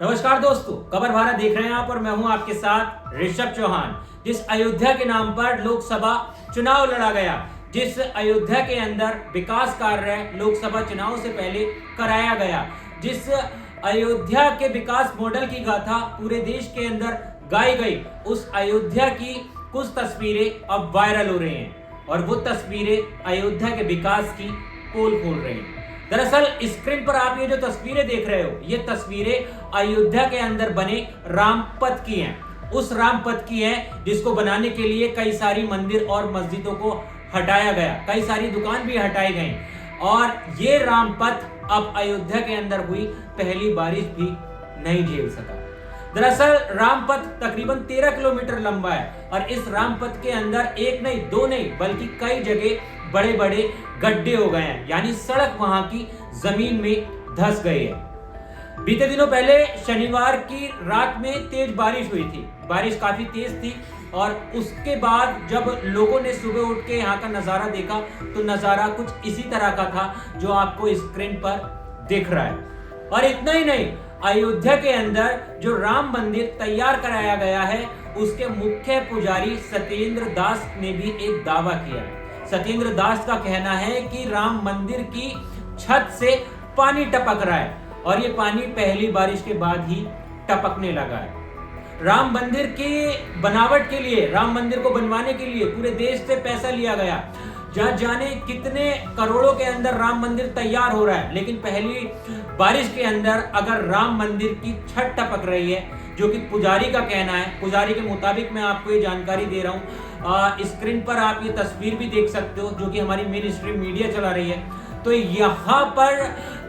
नमस्कार दोस्तों, खबर भारत देख रहे हैं आप और मैं हूं आपके साथ ऋषभ चौहान। जिस अयोध्या के नाम पर लोकसभा चुनाव लड़ा गया, जिस अयोध्या के अंदर विकास कार्य लोकसभा चुनाव से पहले कराया गया, जिस अयोध्या के विकास मॉडल की गाथा पूरे देश के अंदर गाई गई, उस अयोध्या की कुछ तस्वीरें अब वायरल हो रही हैं और वो तस्वीरें अयोध्या के विकास की पोल खोल रही हैं। दरअसल स्क्रीन पर आप ये जो तस्वीरें देख रहे हो, ये तस्वीरें अयोध्या के अंदर बने रामपथ की हैं। उस रामपथ की हैं जिसको बनाने के लिए कई सारी मंदिर और मस्जिदों को हटाया गया, कई सारी दुकान भी हटाई गई और ये रामपथ अब अयोध्या के अंदर हुई पहली बारिश भी नहीं झेल सका। दरअसल रामपथ तकरीबन 13 किलोमीटर लंबा है और इस रामपथ के अंदर एक नहीं, दो नहीं, बल्कि कई जगह बड़े बड़े गड्ढे हो गए हैं, यानी सड़क वहां की जमीन में धंस गई है। बीते दिनों पहले शनिवार की रात में तेज बारिश हुई थी, बारिश काफी तेज थी और उसके बाद जब लोगों ने सुबह उठ के यहाँ का नजारा देखा तो नजारा कुछ इसी तरह का था जो आपको स्क्रीन पर दिख रहा है। और इतना ही नहीं, अयोध्या के अंदर जो राम मंदिर तैयार कराया गया है, उसके मुख्य पुजारी सत्येंद्र दास ने भी एक दावा किया है। सत्येंद्र दास का कहना है कि राम मंदिर की छत से पानी टपक रहा है और ये पानी पहली बारिश के बाद ही टपकने लगा है। राम मंदिर की बनावट के लिए, राम मंदिर को बनवाने के लिए पूरे देश से पैसा लिया गया, जहां जाने कितने करोड़ों के अंदर राम मंदिर तैयार हो रहा है, लेकिन पहली बारिश के अंदर अगर राम मंदिर की छत टपक रही है, जो कि पुजारी का कहना है, पुजारी के मुताबिक मैं आपको ये जानकारी दे रहा हूँ। स्क्रीन पर आप ये तस्वीर भी देख सकते हो जो कि हमारी मेन स्ट्रीम मीडिया चला रही है। तो यहाँ पर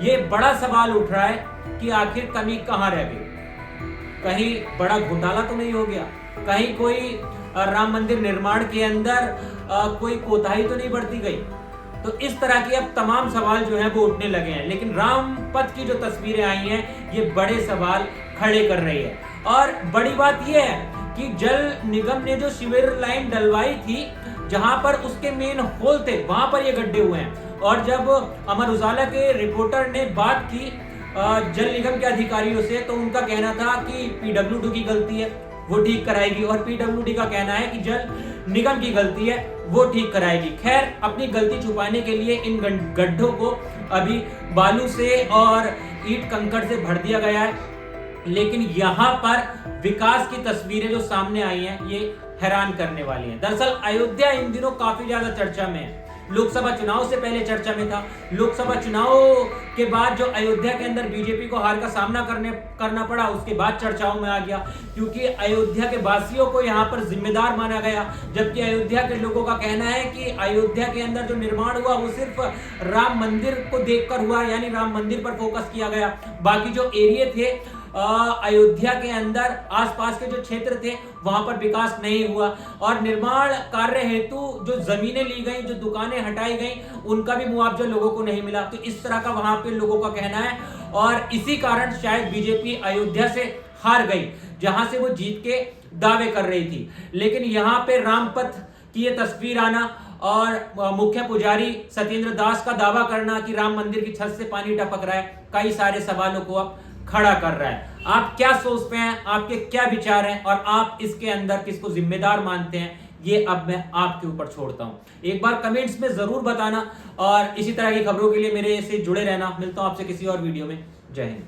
ये बड़ा सवाल उठ रहा है कि आखिर कमी कहाँ रह गई, कहीं बड़ा घोटाला तो नहीं हो गया, कहीं कोई राम मंदिर निर्माण के अंदर कोई कोताही तो नहीं बरती गई। तो इस तरह के अब तमाम सवाल जो है वो उठने लगे हैं, लेकिन रामपथ की जो तस्वीरें आई हैं ये बड़े सवाल खड़े कर रही है। और बड़ी बात यह है कि जल निगम ने जो सीवर लाइन डलवाई थी, जहां पर उसके मेन होल थे, वहां पर ये गड्ढे हुए हैं। और जब अमर उजाला के रिपोर्टर ने बात की जल निगम के अधिकारियों से, तो उनका कहना था कि पीडब्ल्यूडी की गलती है, वो ठीक कराएगी, और पीडब्ल्यूडी का कहना है कि जल निगम की गलती है, वो ठीक कराएगी। खैर, अपनी गलती छुपाने के लिए इन गड्ढों को अभी बालू से और ईंट कंकड़ से भर दिया गया है, लेकिन यहाँ पर विकास की तस्वीरें जो सामने आई हैं ये हैरान करने वाली हैं। दरअसल अयोध्या इन दिनों काफी ज्यादा चर्चा में है। लोकसभा चुनाव से पहले चर्चा में था, लोकसभा चुनाव के बाद जो अयोध्या के अंदर बीजेपी को हार का सामना करना पड़ा, उसके बाद चर्चाओं में आ गया, क्योंकि अयोध्या के वासियों को यहाँ पर जिम्मेदार माना गया। जबकि अयोध्या के लोगों का कहना है कि अयोध्या के अंदर जो निर्माण हुआ वो सिर्फ राम मंदिर को देखकर हुआ, यानी राम मंदिर पर फोकस किया गया। बाकी जो एरिया थे अयोध्या के अंदर आसपास के जो क्षेत्र थे वहां पर विकास नहीं हुआ और निर्माण कार्य हेतु जो जमीनें ली गई, जो दुकानें हटाई गई, उनका भी मुआवजा लोगों को नहीं मिला। तो इस तरह का वहां पे लोगों का कहना है और इसी कारण शायद बीजेपी अयोध्या से हार गई, जहां से वो जीत के दावे कर रही थी। लेकिन यहाँ पे रामपथ की ये तस्वीर आना और मुख्य पुजारी सत्येंद्र दास का दावा करना कि राम मंदिर की छत से पानी टपक रहा है, कई सारे सवालों को अब खड़ा कर रहा है। आप क्या सोचते हैं, आपके क्या विचार हैं और आप इसके अंदर किसको जिम्मेदार मानते हैं, ये अब मैं आपके ऊपर छोड़ता हूं। एक बार कमेंट्स में जरूर बताना और इसी तरह की खबरों के लिए मेरे से जुड़े रहना। मिलता हूं आपसे किसी और वीडियो में। जय हिंद।